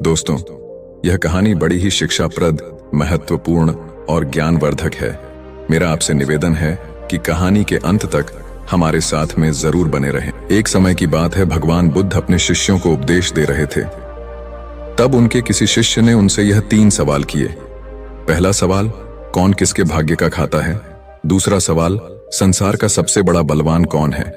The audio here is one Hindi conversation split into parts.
दोस्तों, यह कहानी बड़ी ही शिक्षाप्रद, महत्वपूर्ण और ज्ञानवर्धक है। मेरा आपसे निवेदन है कि कहानी के अंत तक हमारे साथ में जरूर बने रहें। एक समय की बात है, भगवान बुद्ध अपने शिष्यों को उपदेश दे रहे थे। तब उनके किसी शिष्य ने उनसे यह 3 सवाल किए। पहला सवाल, कौन किसके भाग्य का खाता है? दूसरा सवाल, संसार का सबसे बड़ा बलवान कौन है?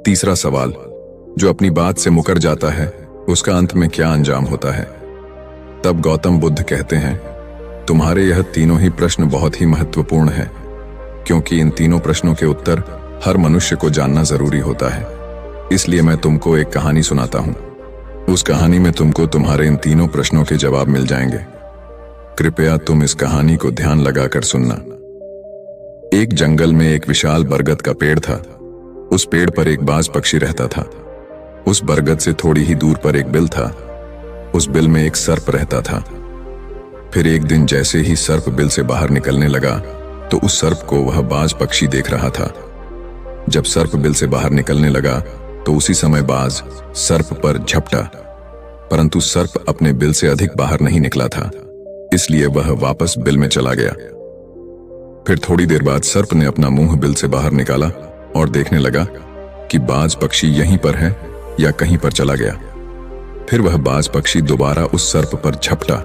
तीसरा सवाल, जो अपनी बात से मुकर जाता है उसका अंत में क्या अंजाम होता है? तब गौतम बुद्ध कहते हैं, तुम्हारे यह तीनों ही प्रश्न बहुत ही महत्वपूर्ण हैं, क्योंकि इन तीनों प्रश्नों के उत्तर हर मनुष्य को जानना जरूरी होता है। इसलिए मैं तुमको एक कहानी सुनाता हूं। उस कहानी में तुमको तुम्हारे इन तीनों प्रश्नों के जवाब मिल जाएंगे। कृपया तुम इस कहानी को ध्यान लगाकर सुनना। एक जंगल में एक विशाल बरगद का पेड़ था। उस पेड़ पर एक बाज पक्षी रहता था। उस बरगद से थोड़ी ही दूर पर एक बिल था। उस बिल में एक सर्प रहता था। फिर एक दिन जैसे ही सर्प बिल से बाहर निकलने लगा तो उस सर्प को वह बाज पक्षी देख रहा था। जब सर्प बिल से बाहर निकलने लगा तो उसी समय बाज सर्प पर झपटा, परंतु सर्प अपने बिल से अधिक बाहर नहीं निकला था, इसलिए वह वापस बिल में चला गया। फिर थोड़ी देर बाद सर्प ने अपना मुंह बिल से बाहर निकाला और देखने लगा कि बाज पक्षी यहीं पर है या कहीं पर चला गया। फिर वह बाज पक्षी दोबारा उस सर्प पर झपटा,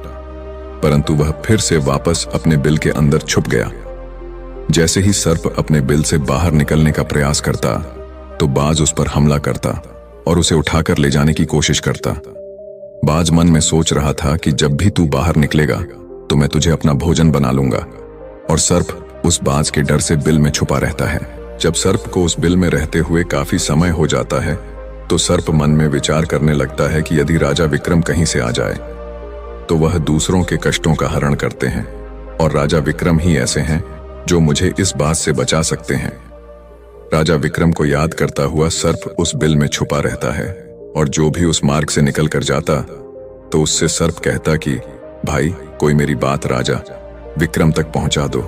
परंतु वह फिर से वापस अपने बिल के अंदर छुप गया। जैसे ही सर्प अपने बिल से बाहर निकलने का प्रयास करता तो बाज उस पर हमला करता और उसे उठाकर ले जाने की कोशिश करता। बाज मन में सोच रहा था कि जब भी तू बाहर निकलेगा तो मैं तुझे अपना भोजन बना लूंगा, और सर्प उस बाज के डर से बिल में छुपा रहता है। जब सर्प को उस बिल में रहते हुए काफी समय हो जाता है तो सर्प मन में विचार करने लगता है कि यदि राजा विक्रम कहीं से आ जाए तो वह दूसरों के कष्टों का हरण करते हैं, और राजा विक्रम ही ऐसे हैं जो मुझे इस बात से बचा सकते हैं। राजा विक्रम को याद करता हुआ सर्प उस बिल में छुपा रहता है, और जो भी उस मार्ग से निकल कर जाता तो उससे सर्प कहता कि भाई, कोई मेरी बात राजा विक्रम तक पहुंचा दो,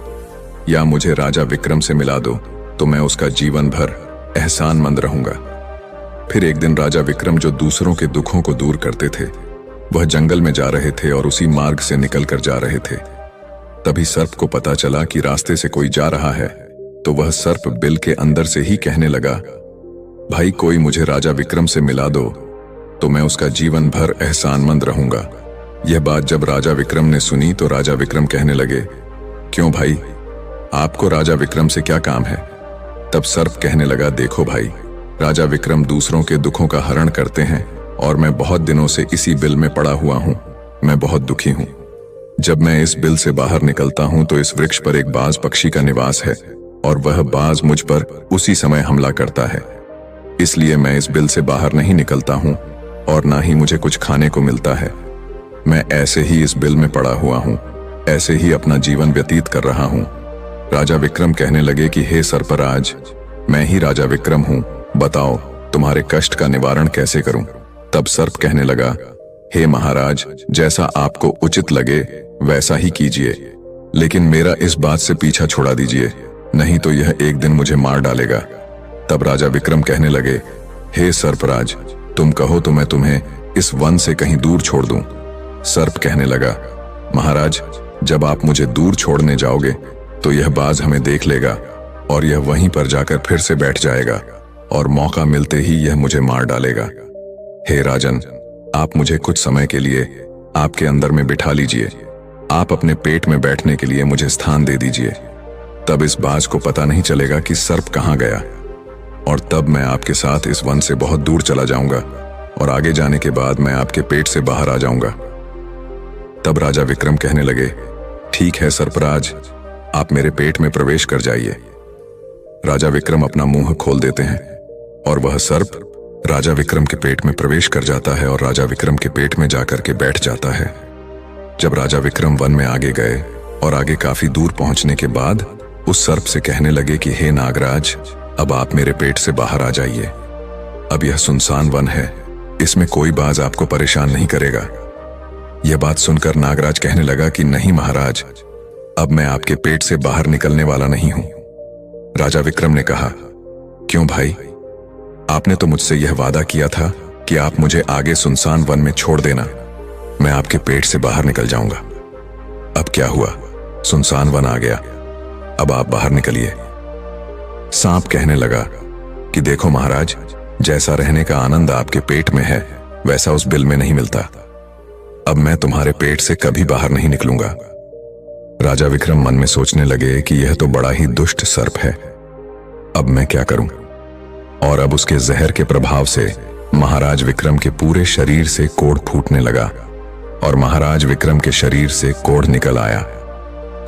या मुझे राजा विक्रम से मिला दो तो मैं उसका जीवन भर एहसानमंद रहूंगा। फिर एक दिन राजा विक्रम, जो दूसरों के दुखों को दूर करते थे, वह जंगल में जा रहे थे और उसी मार्ग से निकल कर जा रहे थे। तभी सर्प को पता चला कि रास्ते से कोई जा रहा है, तो वह सर्प बिल के अंदर से ही कहने लगा, भाई, कोई मुझे राजा विक्रम से मिला दो तो मैं उसका जीवन भर एहसानमंद रहूंगा। यह बात जब राजा विक्रम ने सुनी तो राजा विक्रम कहने लगे, क्यों भाई, आपको राजा विक्रम से क्या काम है? तब सर्प कहने लगा, देखो भाई, राजा विक्रम दूसरों के दुखों का हरण करते हैं और मैं बहुत दिनों से इसी बिल में पड़ा हुआ हूं। मैं बहुत दुखी हूं। जब मैं इस बिल से बाहर निकलता हूं तो इस वृक्ष पर एक बाज पक्षी का निवास है, और वह बाज मुझ पर उसी समय हमला करता है। इसलिए मैं इस बिल से बाहर नहीं निकलता हूं और ना ही मुझे कुछ खाने को मिलता है। मैं ऐसे ही इस बिल में पड़ा हुआ हूं, ऐसे ही अपना जीवन व्यतीत कर रहा हूं। राजा विक्रम कहने लगे कि हे सर्पराज, मैं ही राजा विक्रम हूं, बताओ तुम्हारे कष्ट का निवारण कैसे करूं? तब सर्प कहने लगा, हे महाराज, जैसा आपको उचित लगे वैसा ही कीजिए, लेकिन मेरा इस बात से पीछा छुड़ा दीजिए, नहीं तो यह एक दिन मुझे मार डालेगा। तब राजा विक्रम कहने लगे, हे सर्पराज, तुम कहो तो मैं तुम्हें इस वन से कहीं दूर छोड़ दूं। सर्प कहने लगा, महाराज, जब आप मुझे दूर छोड़ने जाओगे तो यह बाज हमें देख लेगा और यह वहीं पर जाकर फिर से बैठ जाएगा, और मौका मिलते ही यह मुझे मार डालेगा। हे राजन, आप मुझे कुछ समय के लिए आपके अंदर में बिठा लीजिए। आप अपने पेट में बैठने के लिए मुझे स्थान दे दीजिए। तब इस बाज को पता नहीं चलेगा कि सर्प कहाँ गया, और तब मैं आपके साथ इस वन से बहुत दूर चला जाऊंगा, और आगे जाने के बाद मैं आपके पेट से बाहर आ जाऊंगा। तब राजा विक्रम कहने लगे, ठीक है सर्पराज, आप मेरे पेट में प्रवेश कर जाइए। राजा विक्रम अपना मुंह खोल देते हैं और वह सर्प राजा विक्रम के पेट में प्रवेश कर जाता है और राजा विक्रम के पेट में जाकर के बैठ जाता है। जब राजा विक्रम वन में आगे गए और आगे काफी दूर पहुंचने के बाद उस सर्प से कहने लगे कि हे नागराज, अब आप मेरे पेट से बाहर आ जाइए। अब यह सुनसान वन है, इसमें कोई बाज आपको परेशान नहीं करेगा। यह बात सुनकर नागराज कहने लगा कि नहीं महाराज, अब मैं आपके पेट से बाहर निकलने वाला नहीं हूं। राजा विक्रम ने कहा, क्यों भाई, आपने तो मुझसे यह वादा किया था कि आप मुझे आगे सुनसान वन में छोड़ देना। मैं आपके पेट से बाहर निकल जाऊंगा। अब क्या हुआ? सुनसान वन आ गया। अब आप बाहर निकलिए। सांप कहने लगा कि देखो महाराज, जैसा रहने का आनंद आपके पेट में है वैसा उस बिल में नहीं मिलता। अब मैं तुम्हारे पेट से कभी बाहर नहीं निकलूंगा। राजा विक्रम मन में सोचने लगे कि यह तो बड़ा ही दुष्ट सर्प है, अब मैं क्या करूं? और अब उसके जहर के प्रभाव से महाराज विक्रम के पूरे शरीर से कोढ़ फूटने लगा और महाराज विक्रम के शरीर से कोढ़ निकल आया।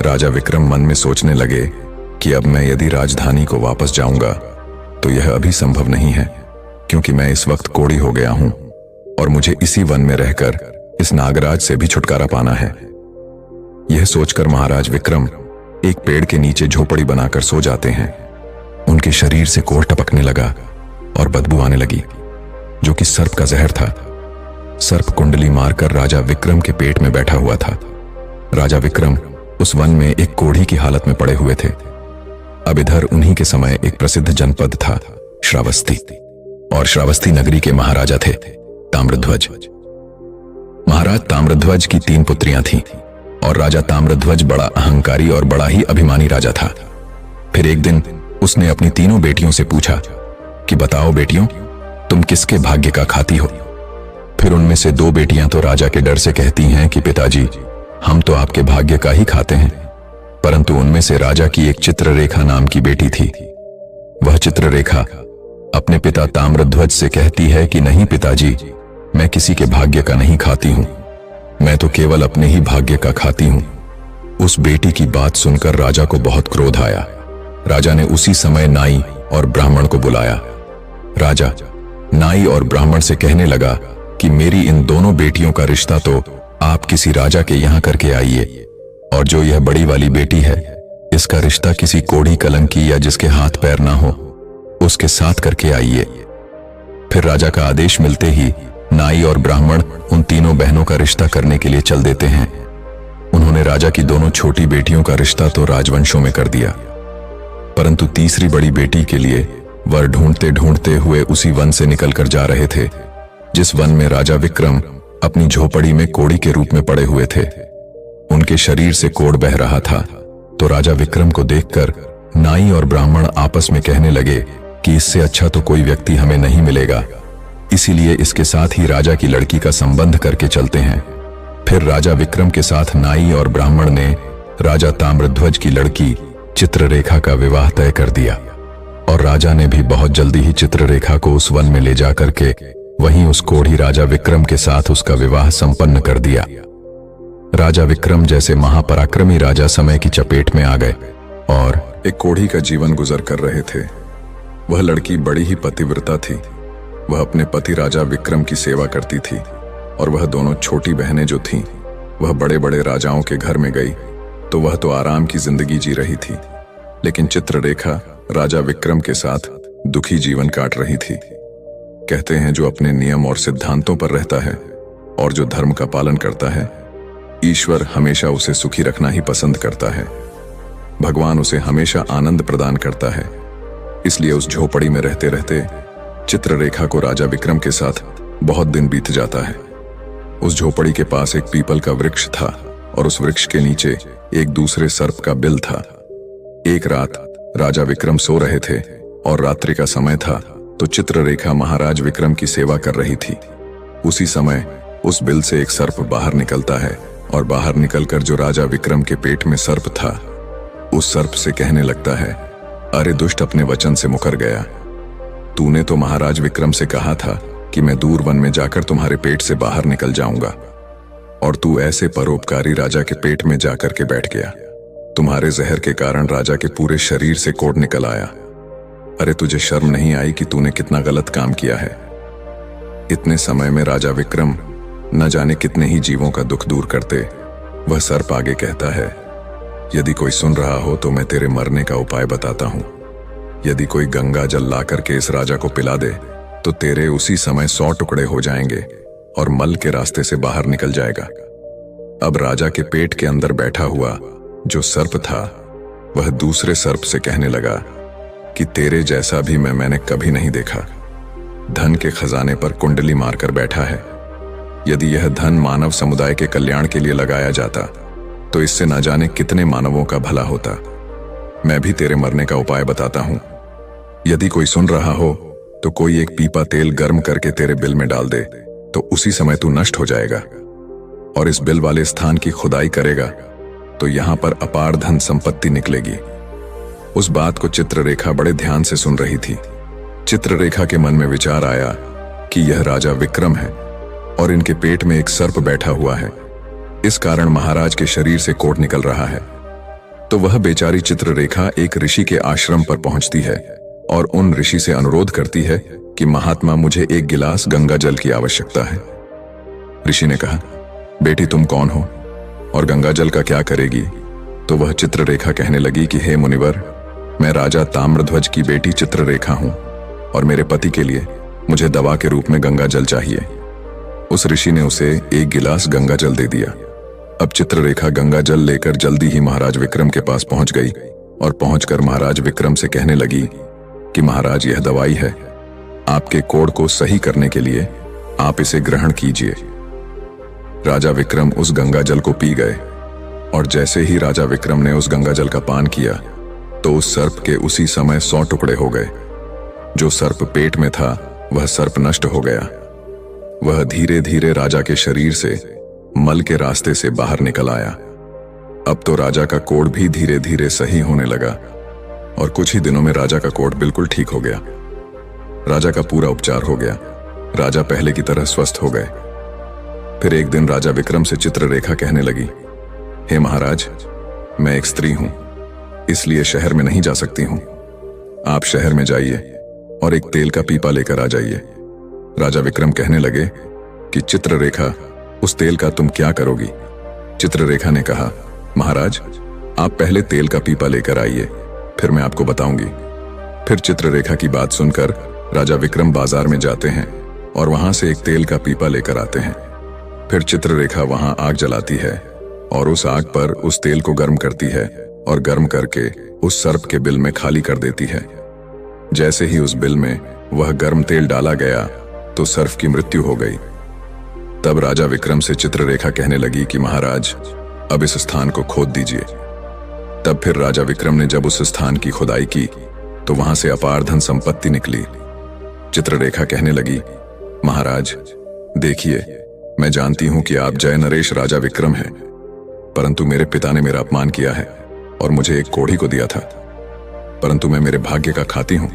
राजा विक्रम मन में सोचने लगे कि अब मैं यदि राजधानी को वापस जाऊंगा तो यह अभी संभव नहीं है, क्योंकि मैं इस वक्त कोढ़ी हो गया हूं और मुझे इसी वन में रहकर इस नागराज से भी छुटकारा पाना है। यह सोचकर महाराज विक्रम एक पेड़ के नीचे झोपड़ी बनाकर सो जाते हैं। उनके शरीर से कोढ़ टपकने लगा और बदबू आने लगी, जो कि सर्प का जहर था। सर्प कुंडली मारकर राजा विक्रम के पेट में बैठा हुआ था। राजा विक्रम उस वन में एक कोढ़ी की हालत में पड़े हुए थे। अब इधर उन्हीं के समय एक प्रसिद्ध जनपद था श्रावस्ती, और श्रावस्ती नगरी के महाराजा थे ताम्रध्वज। महाराज ताम्रध्वज की 3 पुत्रियां थीं और राजा ताम्रध्वज बड़ा अहंकारी और बड़ा ही अभिमानी राजा था। फिर एक दिन उसने अपनी तीनों बेटियों से पूछा कि बताओ बेटियों, तुम किसके भाग्य का खाती हो? फिर उनमें से 2 बेटियां तो राजा के डर से कहती हैं कि पिताजी, हम तो आपके भाग्य का ही खाते हैं। परंतु उनमें से राजा की एक चित्ररेखा नाम की बेटी थी। वह चित्ररेखा अपने पिता ताम्रध्वज से कहती है कि नहीं पिताजी, मैं किसी के भाग्य का नहीं खाती हूं, मैं तो केवल अपने ही भाग्य का खाती हूं। उस बेटी की बात सुनकर राजा को बहुत क्रोध आया। राजा ने उसी समय नाई और ब्राह्मण को बुलाया। राजा नाई और ब्राह्मण से कहने लगा कि मेरी इन दोनों बेटियों का रिश्ता तो आप किसी राजा के यहां करके आइए, और जो यह बड़ी वाली बेटी है इसका रिश्ता किसी कोढ़ी कलंकी या जिसके हाथ पैर ना हो उसके साथ करके आइए। फिर राजा का आदेश मिलते ही नाई और ब्राह्मण उन तीनों बहनों का रिश्ता करने के लिए चल देते हैं। उन्होंने राजा की दोनों छोटी बेटियों का रिश्ता तो राजवंशों में कर दिया, परंतु तीसरी बड़ी बेटी के लिए वर ढूंढते ढूंढते हुए उसी वन से निकलकर जा रहे थे जिस वन में राजा विक्रम अपनी झोपड़ी में कोढ़ी के रूप में पड़े हुए थे। उनके शरीर से कोढ़ बह रहा था तो राजा विक्रम को देखकर नाई और ब्राह्मण आपस में कहने लगे कि इससे अच्छा तो कोई व्यक्ति हमें नहीं मिलेगा, इसीलिए इसके साथ ही राजा की लड़की का संबंध करके चलते हैं। फिर राजा विक्रम के साथ नाई और ब्राह्मण ने राजा ताम्रध्वज की लड़की चित्ररेखा का विवाह तय कर दिया, और राजा ने भी बहुत जल्दी ही चित्ररेखा को उस वन में ले जाकर के वहीं उस कोढ़ी राजा विक्रम के साथ उसका विवाह संपन्न कर दिया। राजा विक्रम जैसे महापराक्रमी राजा समय की चपेट में आ गए और एक कोढ़ी का जीवन गुजर कर रहे थे। वह लड़की बड़ी ही पतिव्रता थी। वह अपने पति राजा विक्रम की सेवा करती थी, और वह दोनों छोटी बहनें जो थीं वह बड़े बड़े राजाओं के घर में गई तो वह तो आराम की जिंदगी जी रही थी, लेकिन चित्ररेखा राजा विक्रम के साथ दुखी जीवन काट रही थी। कहते हैं जो अपने नियम और सिद्धांतों पर रहता है और जो धर्म का पालन करता है, ईश्वर हमेशा उसे सुखी रखना ही पसंद करता है। भगवान उसे हमेशा आनंद प्रदान करता है। इसलिए उस झोपड़ी में रहते रहते चित्ररेखा को राजा विक्रम के साथ बहुत दिन बीत जाता है। उस झोपड़ी के पास एक पीपल का वृक्ष था और उस वृक्ष के नीचे एक दूसरे सर्प का बिल था। एक रात राजा विक्रम सो रहे थे और रात्रि का समय था तो चित्ररेखा महाराज विक्रम की सेवा कर रही थी। उसी समय उस बिल से एक सर्प बाहर निकलता है और बाहर निकलकर जो राजा विक्रम के पेट में सर्प था उस सर्प से कहने लगता है, अरे दुष्ट, अपने वचन से मुकर गया। तूने तो महाराज विक्रम से कहा था कि मैं दूर वन में जाकर तुम्हारे पेट से बाहर निकल जाऊंगा, और तू ऐसे परोपकारी राजा के पेट में जाकर के बैठ गया। तुम्हारे जहर के कारण राजा के पूरे शरीर से कोढ़ निकल आया। अरे तुझे शर्म नहीं आई कि तूने कितना गलत काम किया है? इतने समय में राजा विक्रम न जाने कितने ही जीवों का दुख दूर करते वह सर्प आगे कहता है, यदि कोई सुन रहा हो तो मैं तेरे मरने का उपाय बताता हूं। यदि कोई गंगा जल ला करके इस राजा को पिला दे तो तेरे उसी समय 100 टुकड़े हो जाएंगे और मल के रास्ते से बाहर निकल जाएगा। अब राजा के पेट के अंदर बैठा हुआ जो सर्प था वह दूसरे सर्प से कहने लगा कि तेरे जैसा भी मैंने कभी नहीं देखा। धन के खजाने पर कुंडली मारकर बैठा है, यदि यह धन मानव समुदाय के कल्याण के लिए लगाया जाता तो इससे न जाने कितने मानवों का भला होता। मैं भी तेरे मरने का उपाय बताता हूं। यदि कोई सुन रहा हो तो कोई एक पीपा तेल गर्म करके तेरे बिल में डाल दे तो उसी समय तू नष्ट हो जाएगा, और इस बिल वाले स्थान की खुदाई करेगा तो यहां पर अपार धन संपत्ति निकलेगी। उस बात को चित्ररेखा बड़े ध्यान से सुन रही थी। चित्ररेखा के मन में विचार आया कि यह राजा विक्रम है और इनके पेट में एक सर्प बैठा हुआ है, इस कारण महाराज के शरीर से कोढ़ निकल रहा है। तो वह बेचारी चित्ररेखा एक ऋषि के आश्रम पर पहुंचती है और उन ऋषि से अनुरोध करती है कि महात्मा, मुझे एक गिलास गंगा जल की आवश्यकता है। ऋषि ने कहा, बेटी तुम कौन हो और गंगा जल का क्या करेगी? तो वह चित्ररेखा कहने लगी कि हे मुनिवर, मैं राजा ताम्रध्वज की बेटी चित्ररेखा हूं और मेरे पति के लिए मुझे दवा के रूप में गंगा जल चाहिए। उस ऋषि ने उसे एक गिलास गंगा जल दे दिया। अब चित्ररेखा गंगा जल लेकर जल्दी ही महाराज विक्रम के पास पहुंच गई और पहुंचकर महाराज विक्रम से कहने लगी कि महाराज, यह दवाई है, आपके कोढ़ को सही करने के लिए आप इसे ग्रहण कीजिए। राजा विक्रम उस गंगा जल को पी गए और जैसे ही राजा विक्रम ने उस गंगा जल का पान किया तो उस सर्प के उसी समय 100 टुकड़े हो गए। जो सर्प पेट में था वह सर्प नष्ट हो गया। वह धीरे धीरे राजा के शरीर से मल के रास्ते से बाहर निकल आया। अब तो राजा का कोढ़ भी धीरे धीरे सही होने लगा और कुछ ही दिनों में राजा का कोढ़ बिल्कुल ठीक हो गया। राजा का पूरा उपचार हो गया। राजा पहले की तरह स्वस्थ हो गए। फिर एक दिन राजा विक्रम से चित्ररेखा कहने लगी, हे महाराज, मैं एक स्त्री हूं, इसलिए शहर में नहीं जा सकती हूं। आप शहर में जाइए और एक तेल का पीपा लेकर आ जाइए। राजा विक्रम कहने लगे कि चित्ररेखा, उस तेल का तुम क्या करोगी? चित्ररेखा ने कहा, महाराज, आप पहले तेल का पीपा लेकर आइए, फिर मैं आपको बताऊंगी। फिर चित्ररेखा की बात सुनकर राजा विक्रम बाजार में जाते हैं और वहां से एक तेल का पीपा लेकर आते हैं। फिर चित्ररेखा वहां आग जलाती है और उस आग पर उस तेल को गर्म करती है और गर्म करके उस सर्प के बिल में खाली कर देती है। जैसे ही उस बिल में वह गर्म तेल डाला गया तो सर्प की मृत्यु हो गई। तब राजा विक्रम से चित्ररेखा कहने लगी कि महाराज, अब इस स्थान को खोद दीजिए। तब फिर राजा विक्रम ने जब उस स्थान की खुदाई की तो वहां से अपार धन संपत्ति निकली। चित्ररेखा कहने लगी, महाराज देखिए, मैं जानती हूं कि आप जय नरेश राजा विक्रम हैं, परंतु मेरे पिता ने मेरा अपमान किया है और मुझे एक कोढ़ी को दिया था, परंतु मैं मेरे भाग्य का खाती हूं,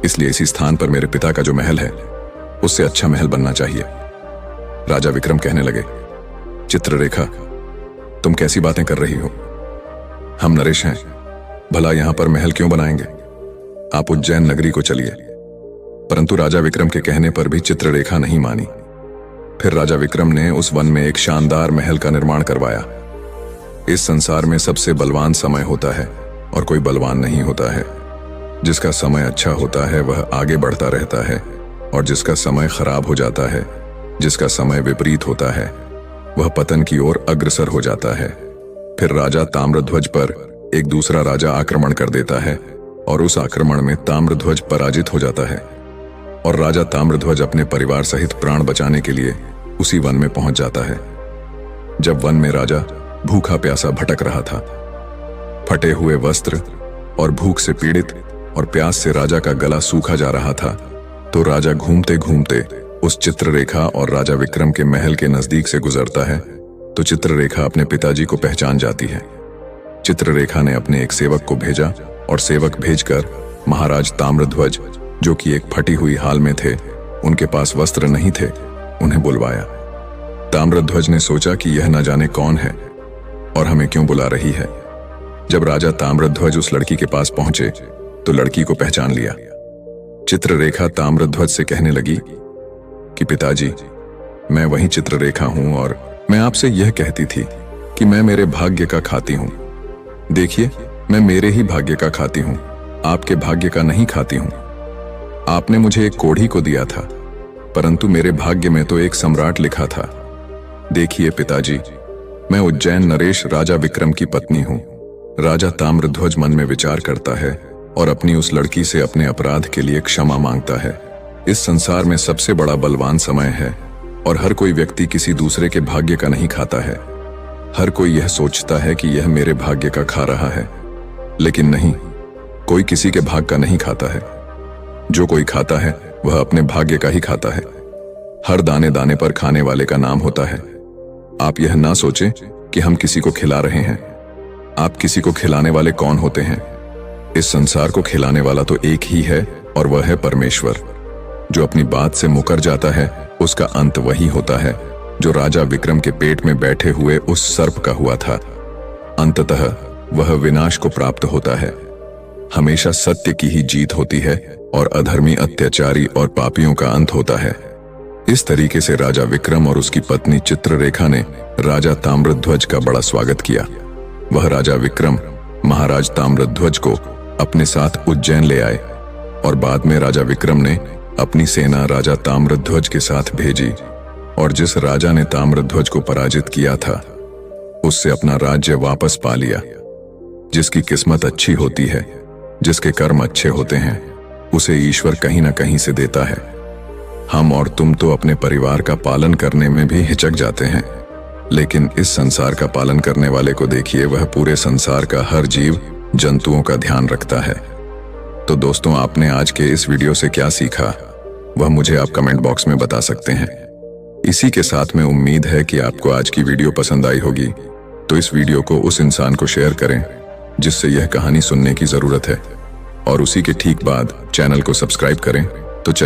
इसलिए इसी स्थान पर मेरे पिता का जो महल है उससे अच्छा महल बनना चाहिए। राजा विक्रम कहने लगे, चित्ररेखा, तुम कैसी बातें कर रही हो? हम नरेश हैं, भला यहां पर महल क्यों बनाएंगे? आप उज्जैन नगरी को चलिए। परंतु राजा विक्रम के कहने पर भी चित्ररेखा नहीं मानी। फिर राजा विक्रम ने उस वन में एक शानदार महल का निर्माण करवाया। इस संसार में सबसे बलवान समय होता है और कोई बलवान नहीं होता है। जिसका समय अच्छा होता है वह आगे बढ़ता रहता है और जिसका समय खराब हो जाता है, जिसका समय विपरीत होता है, वह पतन की ओर अग्रसर हो जाता है। फिर राजा ताम्रध्वज पर एक दूसरा राजा आक्रमण कर देता है और उस आक्रमण में ताम्रध्वज पराजित हो जाता है और राजा ताम्रध्वज अपने परिवार सहित प्राण बचाने के लिए उसी वन में पहुंच जाता है। जब वन में राजा भूखा प्यासा भटक रहा था, फटे हुए वस्त्र और भूख से पीड़ित और प्यास से राजा का गला सूखा जा रहा था, तो राजा घूमते घूमते उस चित्ररेखा और राजा विक्रम के महल के नजदीक से गुजरता है। तो चित्ररेखा अपने पिताजी को पहचान जाती है। चित्ररेखा ने अपने एक सेवक को भेजा और सेवक भेजकर महाराज ताम्रध्वज, जो कि एक फटी हुई हाल में थे, उनके पास वस्त्र नहीं थे, उन्हें बुलवाया। ताम्रध्वज ने सोचा कि यह न जाने कौन है और हमें क्यों बुला रही है। जब राजा ताम्रध्वज उस लड़की के पास पहुंचे तो लड़की को पहचान लिया। चित्ररेखा ताम्रध्वज से कहने लगी कि पिताजी, मैं वही चित्ररेखा हूं और मैं आपसे यह कहती थी कि मैं मेरे भाग्य का खाती हूं। देखिए, मैं मेरे ही भाग्य का खाती हूं, आपके भाग्य का नहीं खाती हूं। आपने मुझे एक कोढ़ी को दिया था, परंतु मेरे भाग्य में तो एक सम्राट लिखा था। देखिए पिताजी, मैं उज्जैन नरेश राजा विक्रम की पत्नी हूं। राजा ताम्रध्वज मन में विचार करता है और अपनी उस लड़की से अपने अपराध के लिए क्षमा मांगता है। इस संसार में सबसे बड़ा बलवान समय है और हर कोई व्यक्ति किसी दूसरे के भाग्य का नहीं खाता है। हर कोई यह सोचता है कि यह मेरे भाग्य का खा रहा है, लेकिन नहीं, कोई किसी के भाग का नहीं खाता है। जो कोई खाता है वह अपने भाग्य का ही खाता है। हर दाने दाने पर खाने वाले का नाम होता है। आप यह ना सोचें कि हम किसी को खिला रहे हैं। आप किसी को खिलाने वाले कौन होते हैं? इस संसार को खिलाने वाला तो एक ही है, और वह है परमेश्वर। जो अपनी बात से मुकर जाता है उसका अंत वही होता है जो राजा विक्रम के पेट में बैठे हुए उस सर्प का हुआ था। अंततः वह विनाश को प्राप्त होता है। हमेशा सत्य की ही जीत होती है और अधर्मी, अत्याचारी और पापियों का अंत होता है। इस तरीके से राजा विक्रम और उसकी पत्नी चित्ररेखा ने राजा ताम्रध्वज का बड़ा स्वागत किया। वह राजा विक्रम महाराज ताम्रध्वज को अपने साथ उज्जैन ले आए और बाद में राजा विक्रम ने अपनी सेना राजा ताम्रध्वज के साथ भेजी, और जिस राजा ने ताम्रध्वज को पराजित किया था उससे अपना राज्य वापस पा लिया। जिसकी किस्मत अच्छी होती है, जिसके कर्म अच्छे होते हैं, उसे ईश्वर कहीं ना कहीं से देता है। हम और तुम तो अपने परिवार का पालन करने में भी हिचक जाते हैं, लेकिन इस संसार का पालन करने वाले को देखिए, वह पूरे संसार का हर जीव जंतुओं का ध्यान रखता है। तो दोस्तों, आपने आज के इस वीडियो से क्या सीखा वह मुझे आप कमेंट बॉक्स में बता सकते हैं। इसी के साथ में उम्मीद है कि आपको आज की वीडियो पसंद आई होगी, तो इस वीडियो को उस इंसान को शेयर करें जिससे यह कहानी सुनने की जरूरत है, और उसी के ठीक बाद चैनल को सब्सक्राइब करें